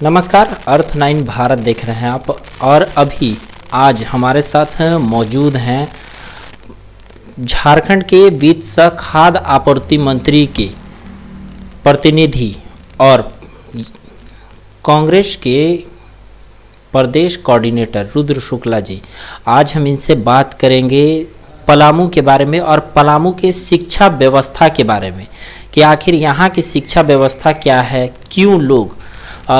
नमस्कार, अर्थ 9 भारत देख रहे हैं आप। और अभी आज हमारे साथ मौजूद हैं झारखंड के वित्त सह खाद्य आपूर्ति मंत्री के प्रतिनिधि और कांग्रेस के प्रदेश कोऑर्डिनेटर रुद्र शुक्ला जी। आज हम इनसे बात करेंगे पलामू के बारे में और पलामू के शिक्षा व्यवस्था के बारे में कि आखिर यहाँ की शिक्षा व्यवस्था क्या है, क्यों लोग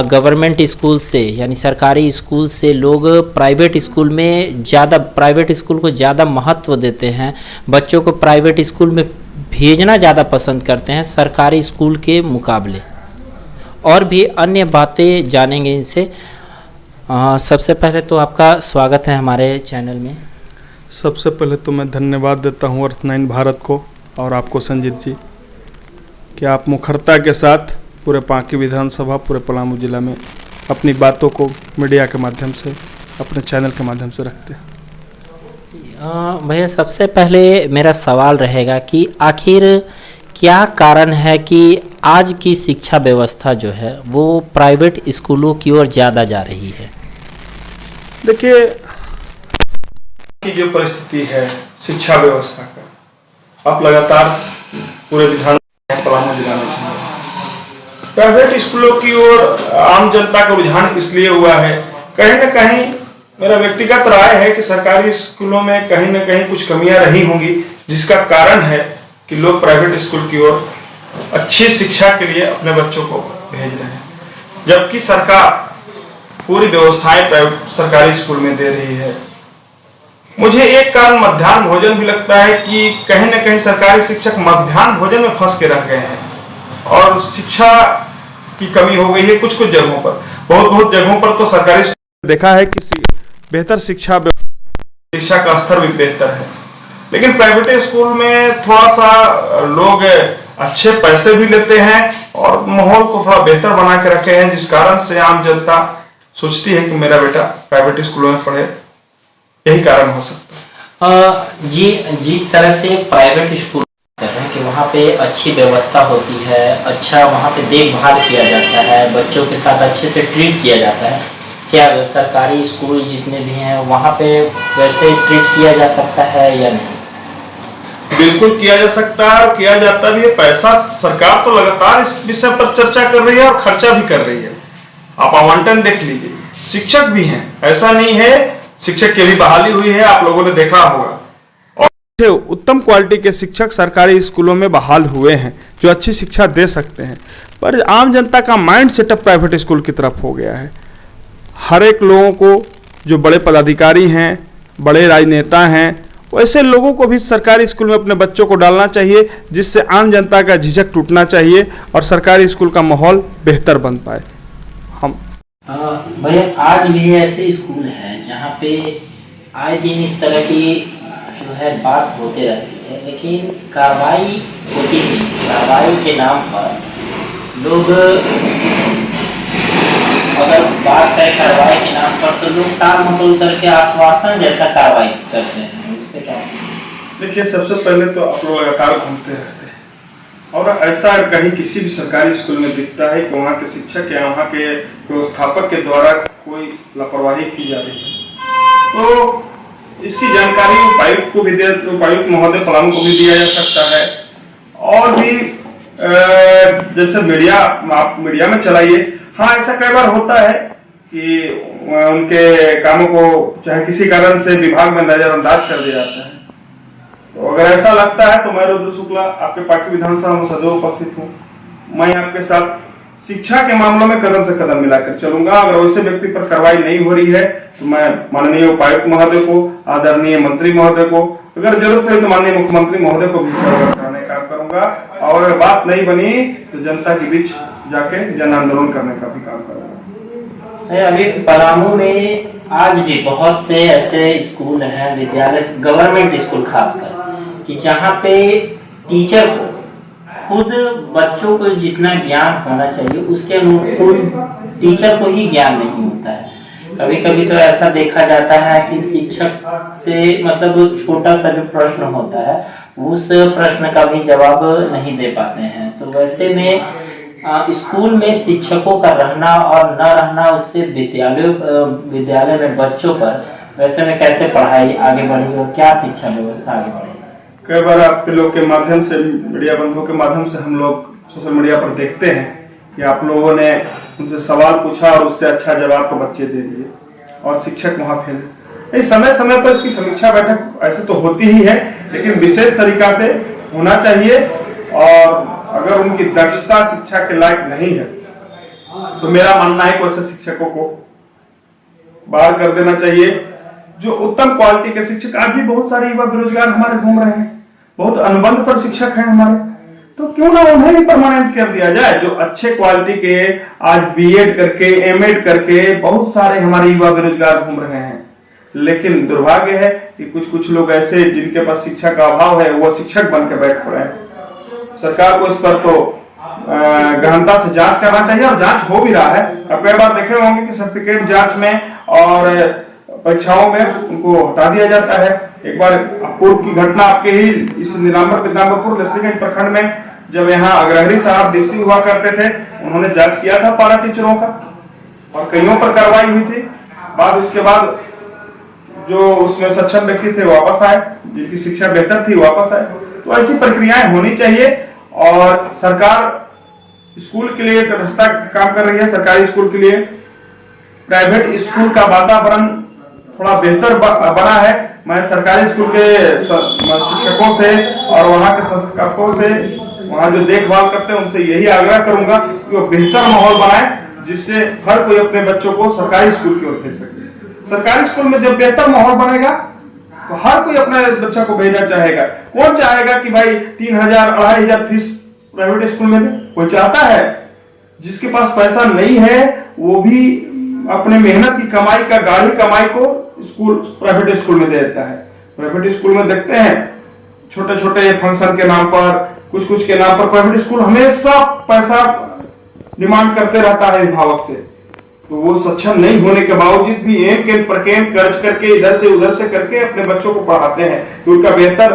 गवर्नमेंट स्कूल से यानी सरकारी स्कूल से लोग प्राइवेट स्कूल को ज़्यादा महत्व देते हैं, बच्चों को प्राइवेट स्कूल में भेजना ज़्यादा पसंद करते हैं सरकारी स्कूल के मुकाबले। और भी अन्य बातें जानेंगे इनसे। सबसे पहले तो आपका स्वागत है हमारे चैनल में। सबसे पहले तो मैं धन्यवाद देता हूँ अर्थ 9 भारत को और आपको संजीत जी कि आप मुखरता के साथ पूरे पांकी विधानसभा पूरे पलामू जिला में अपनी बातों को मीडिया के माध्यम से अपने चैनल के माध्यम से रखते हैं। भैया, सबसे पहले मेरा सवाल रहेगा कि आखिर क्या कारण है कि आज की शिक्षा व्यवस्था जो है वो प्राइवेट स्कूलों की ओर ज़्यादा जा रही है? देखिए की जो परिस्थिति है शिक्षा व्यवस्था का, आप लगातार पूरे विधानसभा पलामू जिला में प्राइवेट स्कूलों की ओर आम जनता का रुझान इसलिए हुआ है, कहीं न कहीं मेरा व्यक्तिगत राय है कि सरकारी स्कूलों में कहीं न कहीं कुछ कमियां रही होंगी, जिसका कारण है कि लोग प्राइवेट स्कूल की ओर अच्छी शिक्षा के लिए अपने बच्चों को भेज रहे हैं, जबकि सरकार पूरी व्यवस्थाएं प्राइवेट सरकारी स्कूल में दे रही है। मुझे एक कारण मध्याह्न भोजन भी लगता है कि कहीं न कहीं सरकारी शिक्षक मध्याह्न भोजन में फंस के रह गए हैं और शिक्षा की कमी हो गई है कुछ जगहों पर। बहुत जगहों पर तो सरकारी देखा है कि बेहतर शिक्षा का स्तर भी बेहतर है, लेकिन प्राइवेट स्कूल में थोड़ा सा लोग अच्छे पैसे भी लेते हैं और माहौल को थोड़ा बेहतर बना के रखे हैं, जिस कारण से आम जनता सोचती है कि मेरा बेटा प्राइवेट स्कूलों में पढ़े। यही कारण हो सकता है। जी, जिस तरह से प्राइवेट स्कूल कि वहाँ पे अच्छी व्यवस्था होती है, अच्छा वहाँ पे देखभाल किया जाता है, बच्चों के साथ अच्छे से ट्रीट किया जाता है, क्या सरकारी स्कूल जितने भी हैं वहाँ पे वैसे ट्रीट किया जा सकता है या नहीं? बिल्कुल किया जा सकता है और किया जाता भी है। पैसा सरकार तो लगातार इस विषय पर चर्चा कर रही है और खर्चा भी कर रही है। आप आवंटन देख लीजिए, शिक्षक भी हैं, ऐसा नहीं है, शिक्षक की भी बहाली हुई है, आप लोगों ने देखा होगा। उत्तम क्वालिटी के शिक्षक सरकारी स्कूलों में बहाल हुए हैं जो अच्छी शिक्षा दे सकते हैं, पर आम जनता का माइंड सेटअप प्राइवेट स्कूल की तरफ हो गया है। हर एक लोगों को, जो बड़े पदाधिकारी हैं, बड़े राजनेता हैं, वैसे लोगों को भी सरकारी स्कूल में अपने बच्चों को डालना चाहिए, जिससे आम जनता का झिझक टूटना चाहिए और सरकारी स्कूल का माहौल बेहतर बन पाए। हम भैया, आज भी ऐसे स्कूल हैं जहाँ पे आए दिन इस तरह की जो है बात होते रहती है, लेकिन कार्रवाई होती नहीं। कार्रवाई के नाम पर लोग, अगर बात करें कार्रवाई के नाम पर, तो लोग टाल मटोल करके आश्वासन जैसा कार्रवाई करते हैं। उस पर क्या? देखिए, सबसे पहले तो आप लोग लगातार घूमते रहते हैं और ऐसा कहीं किसी भी सरकारी स्कूल में दिखता है कि वहाँ के शिक्षक या वहाँ के व्यवस्थापक के द्वारा कोई लापरवाही की जा रही है, तो इसकी जानकारी उपायुक्त को भी उपायुक्त महोदय पलामू को भी दिया जा सकता है। और भी जैसे आप मीडिया में चलाइए। हाँ, ऐसा कई बार होता है कि उनके कामों को चाहे किसी कारण से विभाग में नजरअंदाज कर दिया जाता है। तो अगर ऐसा लगता है तो मैं रुद्र शुक्ला आपके पार्टी विधानसभा में सदैव उपस्थित हूँ। मैं आपके साथ शिक्षा के मामलों में कदम से कदम मिलाकर चलूंगा। अगर वैसे व्यक्ति पर कार्रवाई नहीं हो रही है तो मैं माननीय उपायुक्त महोदय को, आदरणीय मंत्री महोदय को, अगर जरूरत पड़े तो माननीय मुख्यमंत्री महोदय को भी सर्वे कराने का काम करूंगा। और अगर बात नहीं बनी तो जनता के बीच जाके जन आंदोलन करने का भी काम करूंगा। अभी पलामू में आज भी बहुत से ऐसे स्कूल हैं, विद्यालय, गवर्नमेंट स्कूल खासकर, कि जहाँ पे टीचर को खुद बच्चों को जितना ज्ञान होना चाहिए उसके अनुकूल टीचर को ही ज्ञान नहीं होता है। कभी कभी तो ऐसा देखा जाता है कि शिक्षक से मतलब छोटा सा जो प्रश्न होता है उस प्रश्न का भी जवाब नहीं दे पाते हैं। तो वैसे में स्कूल में शिक्षकों का रहना और न रहना, उससे विद्यालय में बच्चों पर वैसे में कैसे पढ़ाई आगे बढ़ेगी और क्या शिक्षा व्यवस्था आगे बढ़ेगी? कई बार आपके लोग के माध्यम से, मीडिया बंधुओं के माध्यम से हम लोग सोशल मीडिया पर देखते हैं कि आप लोगों ने उनसे सवाल पूछा और उससे अच्छा जवाब तो बच्चे दे दिए और शिक्षक वहां फेल। समय समय पर इसकी समीक्षा बैठक ऐसे तो होती ही है, लेकिन विशेष तरीका से होना चाहिए। और अगर उनकी दक्षता शिक्षा के लायक नहीं है तो मेरा मानना है कि वैसे शिक्षकों को बाहर कर देना चाहिए। जो उत्तम क्वालिटी के शिक्षक, आज भी बहुत सारे युवा बेरोजगार हमारे घूम रहे हैं, बहुत अनुबंध पर शिक्षक हैं हमारे, तो क्यों ना उन्हें ही परमानेंट कर दिया जाए। जो अच्छे क्वालिटी के आज बीएड करके, एमएड करके बहुत सारे हमारे युवा बेरोजगार घूम रहे हैं। लेकिन दुर्भाग्य है कि कुछ लोग ऐसे जिनके पास शिक्षा का अभाव है, वो शिक्षक बन के बैठ पड़े हैं। सरकार को इस पर तो गहनता से जांच करना चाहिए और जांच हो भी रहा है। अब कई बार देखे होंगे कि सर्टिफिकेट जांच में और परीक्षाओं में उनको हटा दिया जाता है। एक बार पूर्व की घटना आपके ही इस नीलांबर लस्तीगंज प्रखंड में, जब यहाँ अग्रहरी साहब डीसी हुआ करते थे, उन्होंने जांच किया था पारा टीचरों का और कईयों पर कार्रवाई हुई थी। उसके बाद जो उसमें सक्षम व्यक्ति थे वापस आए, जिनकी शिक्षा बेहतर थी वापस आए। तो ऐसी प्रक्रियाएं होनी चाहिए और सरकार स्कूल के लिए व्यवस्था काम कर रही है। सरकारी स्कूल के लिए प्राइवेट स्कूल का वातावरण थोड़ा बेहतर बना है। मैं सरकारी स्कूल के शिक्षकों से और वहाँ के संस्थापकों से, वहाँ जो देखभाल करते हैं, उनसे यही आग्रह करूंगा कि वो बेहतर माहौल बनाए, जिससे हर कोई अपने बच्चों को सरकारी स्कूल की ओर भेज सके। सरकारी स्कूल में जब बेहतर माहौल बनेगा तो हर कोई अपने बच्चा को भेजना चाहेगा। कौन चाहेगा कि भाई 3000 2500 फीस प्राइवेट स्कूल में दे? कोई चाहता है? जिसके पास पैसा नहीं है वो भी अपने मेहनत की कमाई का, गाढ़ी कमाई को प्राइवेट स्कूल में दे देता है। प्राइवेट स्कूल में देखते हैं छोटे छोटे फंक्शन के नाम पर, कुछ के नाम पर प्राइवेट स्कूल हमेशा पैसा डिमांड करते रहता है अभिभावक से। तो वो सक्षम नहीं होने के बावजूद भी एक पर कर्ज करके, इधर से उधर से करके अपने बच्चों को पढ़ाते हैं कि उनका बेहतर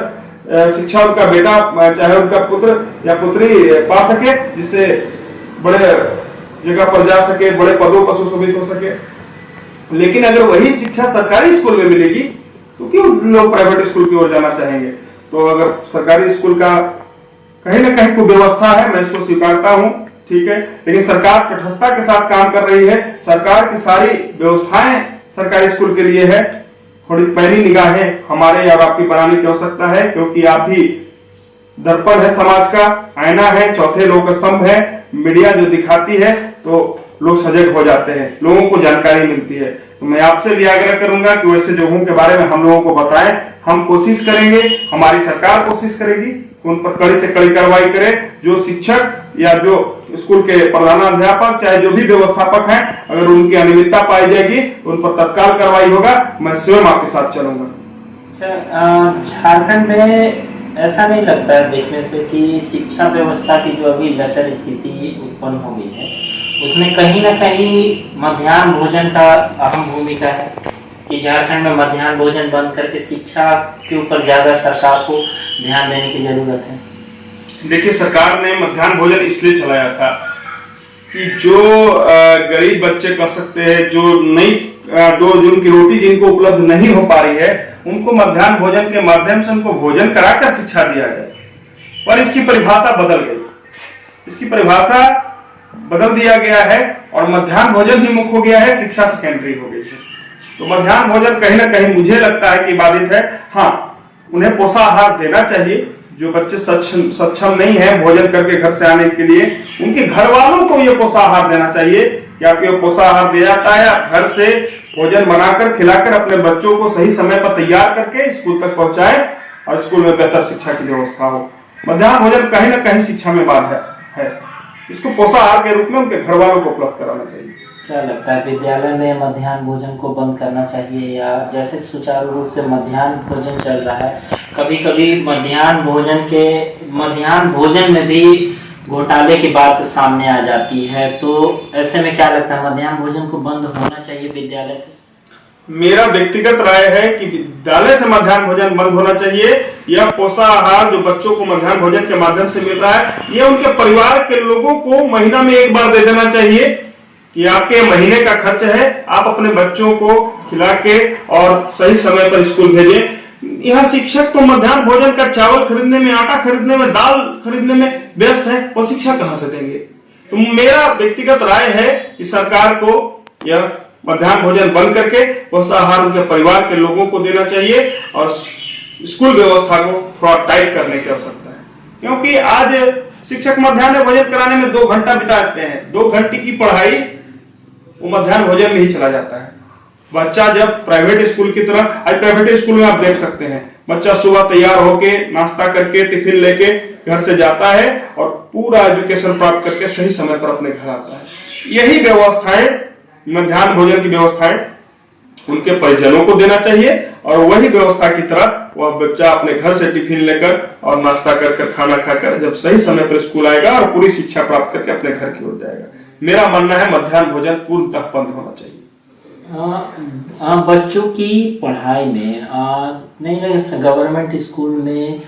शिक्षा उनका बेटा, चाहे उनका पुत्र या पुत्री पा सके, जिससे बड़े जगह पर जा सके, बड़े पदों पर सुशोभित हो सके। लेकिन अगर वही शिक्षा सरकारी स्कूल में मिलेगी तो क्यों लोग प्राइवेट स्कूल की ओर जाना चाहेंगे? तो अगर सरकारी स्कूल का कहीं ना कहीं कोई व्यवस्था है, मैं इसको स्वीकारता हूं, ठीक है, लेकिन सरकार तटस्थता के साथ काम कर रही है। सरकार की सारी व्यवस्थाएं सरकारी स्कूल के लिए है। थोड़ी पैनी निगाहें हमारे या आपकी बनाने की आवश्यकता है, क्योंकि आप भी दर्पण है, समाज का आईना है, चौथे लोक स्तंभ है। मीडिया जो दिखाती है तो लोग सजग हो जाते हैं, लोगों को जानकारी मिलती है। तो मैं आपसे भी आग्रह करूंगा कि वैसे जगहों के बारे में हम लोगों को बताएं। हम कोशिश करेंगे, हमारी सरकार कोशिश करेगी कि उन पर कड़ी से कड़ी कार्रवाई करे। जो शिक्षक या जो स्कूल के प्रधानाध्यापक, चाहे जो भी व्यवस्थापक हैं, अगर उनकी अनियमितता पाई जाएगी तो उन पर तत्काल कार्रवाई होगा। मैं स्वयं आपके साथ चलूंगा। झारखंड में ऐसा नहीं लगता है देखने से कि शिक्षा व्यवस्था की जो अभी लचर स्थिति उत्पन्न हो गई है, उसमें कहीं ना कहीं मध्याह्न भोजन का अहम भूमिका है कि झारखंड में मध्याह्न भोजन बंद करके शिक्षा के ऊपर ज्यादा सरकार को ध्यान देने की जरूरत है। देखिए, सरकार ने मध्याह्न भोजन इसलिए चलाया था कि जो गरीब बच्चे कर सकते हैं, जो जिनकी रोटी जिनको उपलब्ध नहीं हो पा रही है, उनको मध्याह्न भोजन के माध्यम से उनको भोजन कराकर शिक्षा दिया जाए। पर इसकी परिभाषा बदल गई, इसकी परिभाषा बदल दिया गया है और मध्याह्न भोजन ही मुख्य हो गया है, शिक्षा सेकेंडरी हो गई है। तो मध्याह्न भोजन कहीं ना कहीं मुझे लगता है कि बाधित है। हाँ, उन्हें पोषाहार देना चाहिए। जो बच्चे सक्षम नहीं है भोजन करके घर से आने के लिए, उनके घर वालों को ये पोषाहार देना चाहिए कि आपको पोषाहार दिया जाता है। आप घर से भोजन बनाकर खिलाकर अपने बच्चों को सही समय पर तैयार करके स्कूल तक पहुंचाए और स्कूल में बेहतर शिक्षा की व्यवस्था हो। मध्याह्न भोजन कहीं ना कहीं शिक्षा में बाधा है। इसको पोषाहार के रूप में उनके घर वालों को उपलब्ध कराना चाहिए। क्या लगता है, विद्यालय में मध्याह्न भोजन को बंद करना चाहिए, या जैसे सुचारू रूप से मध्याह्न भोजन चल रहा है, कभी कभी मध्याह्न भोजन में भी घोटाले की बात सामने आ जाती है, तो ऐसे में क्या लगता है, मध्याह्न भोजन को बंद होना चाहिए विद्यालय से? मेरा व्यक्तिगत राय है कि विद्यालय से मध्याह्न भोजन बंद होना चाहिए। यह पोषाहार जो बच्चों को मध्याह्न भोजन के माध्यम से मिल रहा है, यह उनके परिवार के लोगों को महीना में एक बार दे देना चाहिए कि आपके महीने का खर्च है, आप अपने बच्चों को खिला के और सही समय पर स्कूल भेजें। यहाँ शिक्षक तो मध्याह्न भोजन का चावल खरीदने में, आटा खरीदने में, दाल खरीदने में व्यस्त है, वो शिक्षा कहां से देंगे? तो मेरा व्यक्तिगत राय है कि सरकार को यह मध्याह्न भोजन बंद करके पोषाहार उनके परिवार के लोगों को देना चाहिए और स्कूल व्यवस्था को थोड़ा टाइट करने की आवश्यकता है। क्योंकि आज शिक्षक मध्याह्न भोजन कराने में 2 घंटा बिता देते हैं, 2 घंटे की पढ़ाई वो मध्याह्न भोजन में ही चला जाता है। बच्चा जब प्राइवेट स्कूल की तरह, आज प्राइवेट स्कूल में आप देख सकते हैं, बच्चा सुबह तैयार होके नाश्ता करके टिफिन लेके घर से जाता है और पूरा एजुकेशन प्राप्त करके सही समय पर अपने घर आता है। यही व्यवस्थाएं, मध्याह्न भोजन की व्यवस्थाएं उनके परिजनों को देना चाहिए और वही व्यवस्था की तरह वह बच्चा अपने घर से टिफिन लेकर और नाश्ता कर खाना खाकर जब सही समय पर स्कूल आएगा और पूरी शिक्षा प्राप्त करके अपने घर की ओर जाएगा। मेरा मानना है मध्याह्न भोजन पूर्णतः बंद होना चाहिए। बच्चों की पढ़ाई में नहीं लगे, गवर्नमेंट स्कूल में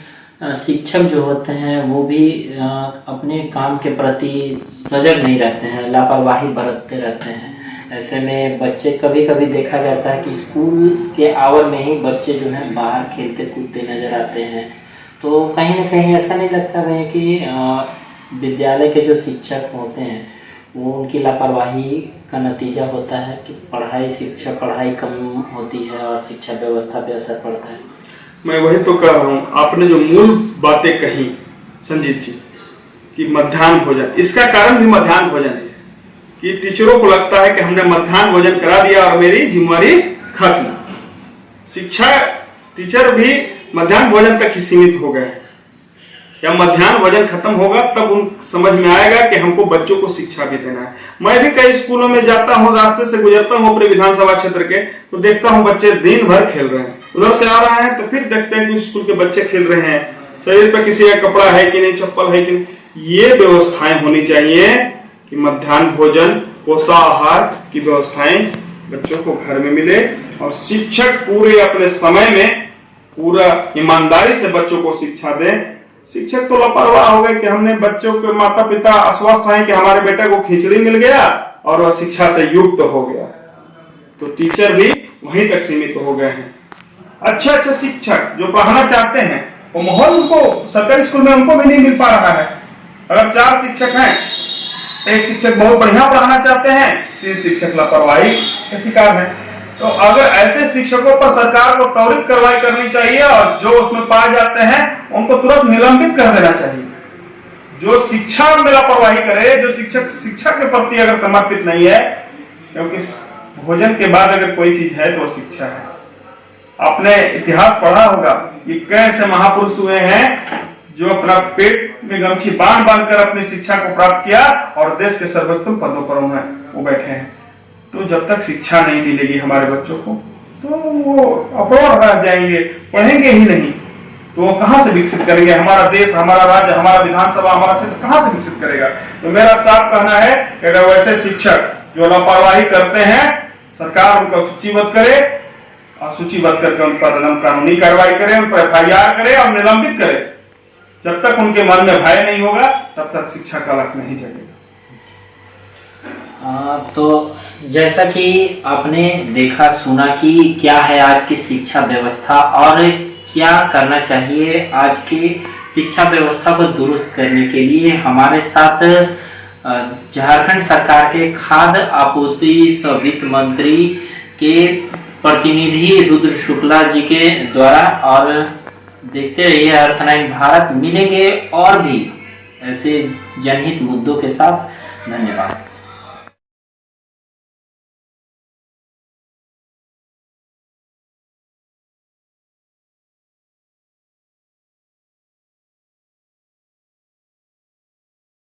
शिक्षक जो होते हैं वो भी अपने काम के प्रति सजग नहीं रहते हैं, लापरवाही बरतते रहते हैं। ऐसे में बच्चे कभी कभी देखा जाता है कि स्कूल के आवर में ही बच्चे जो हैं बाहर खेलते कूदते नजर आते हैं। तो कहीं ना कहीं ऐसा नहीं लगता है कि विद्यालय के जो शिक्षक होते हैं वो उनकी लापरवाही का नतीजा होता है कि पढ़ाई कम होती है और शिक्षा व्यवस्था पे असर पड़ता है। मैं वही तो कह रहा हूँ, आपने जो मूल बातें कही संजीत जी कि मध्याह्न भोजन, इसका कारण भी मध्याह्न भोजन है कि टीचरों को लगता है कि हमने मध्याह्न भोजन करा दिया और मेरी जिम्मेवारी खत्म। शिक्षा टीचर भी मध्याह्न भोजन तक ही सीमित हो गए। या मध्याह्न भोजन खत्म होगा तब उन समझ में आएगा कि हमको बच्चों को शिक्षा भी देना है। मैं भी कई स्कूलों में जाता हूँ, रास्ते से गुजरता हूँ अपने विधानसभा क्षेत्र के, तो देखता हूँ बच्चे दिन भर खेल रहे हैं। उधर से आ रहे हैं तो फिर देखते हैं कि स्कूल के बच्चे खेल रहे हैं, शरीर पर किसी का कपड़ा है कि नहीं, चप्पल है कि नहीं। ये व्यवस्थाएं होनी चाहिए कि मध्याह्न भोजन, पोषाहार की व्यवस्थाएं बच्चों को घर में मिले और शिक्षक पूरे अपने समय में पूरा ईमानदारी से बच्चों को शिक्षा दें। शिक्षक तो लापरवाह हो गए कि हमने बच्चों के माता पिता आश्वस्त हैं कि हमारे बेटे को खिचड़ी मिल गया और वह शिक्षा से युक्त हो गया, तो टीचर भी वहीं तक सीमित हो गए हैं। अच्छे शिक्षक जो पढ़ाना चाहते हैं वो माहौल उनको सरकारी स्कूल में उनको भी नहीं मिल पा रहा है। अगर 4 शिक्षक हैं, एक शिक्षक बहुत बढ़िया पढ़ाना चाहते हैं, 3 शिक्षक लापरवाही के शिकार हैं। तो अगर ऐसे शिक्षकों पर सरकार को त्वरित कार्रवाई करनी चाहिए और जो उसमें पाए जाते हैं उनको तुरंत निलंबित कर देना चाहिए। जो शिक्षा में लापरवाही करे, जो शिक्षक शिक्षा के प्रति अगर समर्पित नहीं है, क्योंकि भोजन के बाद अगर कोई चीज है तो शिक्षा है। आपने इतिहास पढ़ा होगा कि कैसे महापुरुष हुए हैं जो अपना पेट में गमछी बांध कर अपनी शिक्षा को प्राप्त किया और देश के सर्वोच्च पदों पर वो बैठे हैं। तो जब तक शिक्षा नहीं मिलेगी हमारे बच्चों को तो वो अप्रौढ़ रह जाएंगे, पढ़ेंगे ही नहीं, तो वो कहां से विकसित करेंगे? हमारा देश, हमारा राज्य, हमारा विधानसभा, हमारा क्षेत्र कहां से विकसित करेगा? तो मेरा साफ कहना है कि अगर वैसे शिक्षक जो लापरवाही करते हैं, सरकार उनका सूचीबद्ध करे और सूचीबद्ध करके उन पर कानूनी कार्रवाई करे, उन पर FIR करे और निलंबित करे। जब तक उनके मन में भय नहीं होगा तब तक शिक्षा का लक्ष्य नहीं जगेगा। तो जैसा कि आपने देखा सुना कि क्या है आज की शिक्षा व्यवस्था और क्या करना चाहिए आज की शिक्षा व्यवस्था को दुरुस्त करने के लिए, हमारे साथ झारखंड सरकार के खाद्य आपूर्ति वित्त मंत्री के प्रतिनिधि रुद्र शुक्ला जी के द्वारा। और देखते रहिए अर्थ9 भारत, मिलेंगे और भी ऐसे जनहित मुद्दों के साथ। धन्यवाद।